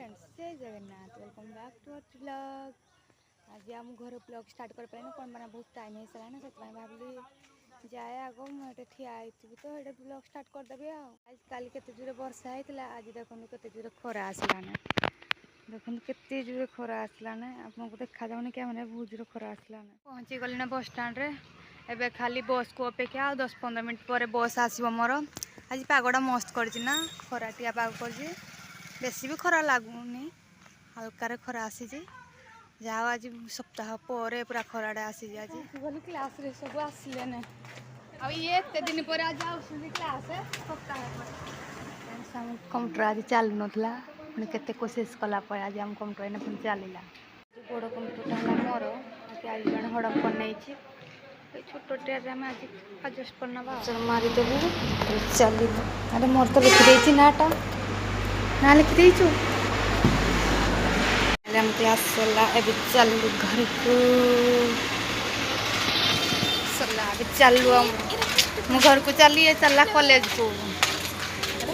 Friends जय Jagannath welcome back to our blog. आज आम घर ब्लॉग स्टार्ट कर पारे कौन मैंने बहुत टाइम हो सारा से भाविली जाए आग मुझे ठिया तो ये ब्लॉग स्टार्ट करदेवी। आज कल के जोर वर्षा होता आज देखो के जोर खरा आसलाना देखो के जोर खरा आसलाना आपको देखा जाऊनी क्या बहुत जोर खरा आसलाना पहुँची गली ना बस स्टाण्ड एबे खाली बस को अपेक्षा 10-15 मिनट पर बस आसो मोर। आज पागटा मस्त करना खराटिया पाग कर बेसी भी खरा लगुनि हल्कार खरा आसी जाओ आज सप्ताह पर पूरा खराड़े आसी आज गली क्लास रे सब आसिले ना ये एत दिन पर आज क्लास सप्ताह कंप्यूटर आज चलू नाला पुणी के कोशिश कला आज आम कंप्यूटर पुणी चलला बड़ कंप्यूटर है मोर आज जन हड़प कर नहीं छोट टेयर आम आज आडजस्ट करना मारिदेलु चल अरे मोर तो लिखी नाटा ना लिखी क्लास सरला ए चलू घर को सरला अभी चलू मु घर को चली चलला कॉलेज को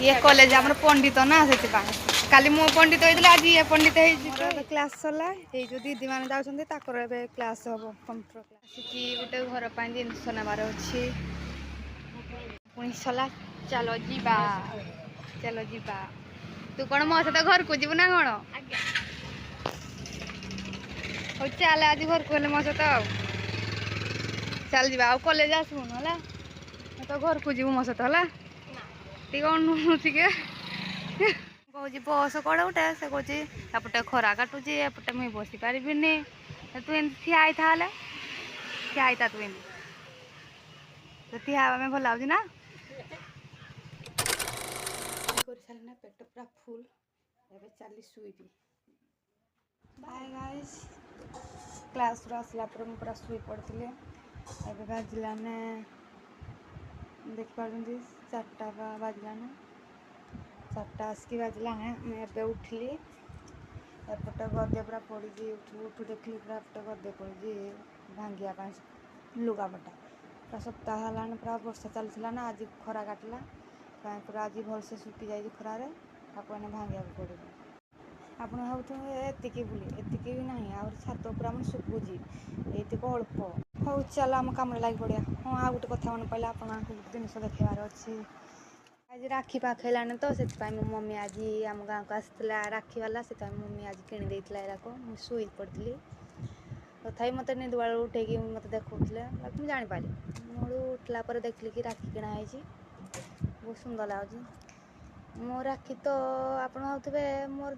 ये कॉलेज आम पंडित ना से काली मो पंडित होता आज ये पंडित हो क्लास सरला ये जो दीदी मैंने जाते क्लास हम कंप्यूटर क्लास गोटे घर पर जिनस नबार अच्छी पुणी सरला चलो जीवा चलो जीवा तू कौन मो सहित घर को जीवु ना कौन हो चल आज घर को मो सहित चल जा कॉलेज आसबुन है तो घर को जीवु मो सहित है टी टे कौच बस कौड़े गोटे से कौच एपटे खरा काटुची एपटे मुई बसी पारि तू एम ठिया ठिया तू एम तो ठिया में भल लगे ना सारे पेट पूरा फुल एवं चली शुईबी बाय गाइस क्लास आसला पूरा शुई पड़ती एवं बाजिलाने देख पार 4टा बाजिलाने 4टा आसिक बाजिलाने मुझे उठली एपटे गदे पूरा पड़ी उठू देखली पूरा एपटे गदे पड़ी भांगिया लुगापटा पूरा सप्ताह है पूरा वर्षा चलता ना आज खरा काटला पूरा आज भलसे सुखी जाए खरारे आपको भांगा पड़े आप भावुए बुले एतिकी भी ना आ छात पूरा मैं सुखुची ये अल्प हो चल आम कम लगे पड़ा हाँ आ गोटे कथा मन पड़ा आप जिनस देखार अच्छी आज राखी पाखलाने तो से मो मम्मी आज आम गाँव को आसाला राखी वाला से मम्मी आज किणी मुझे शुई पड़ी तथा मत निदुआ उठे मत देखते मुझे जापारि मुझे उठला देखली कि राखी किणाई बहुत सुंदर लगे मो राखी तो आप भावे मोर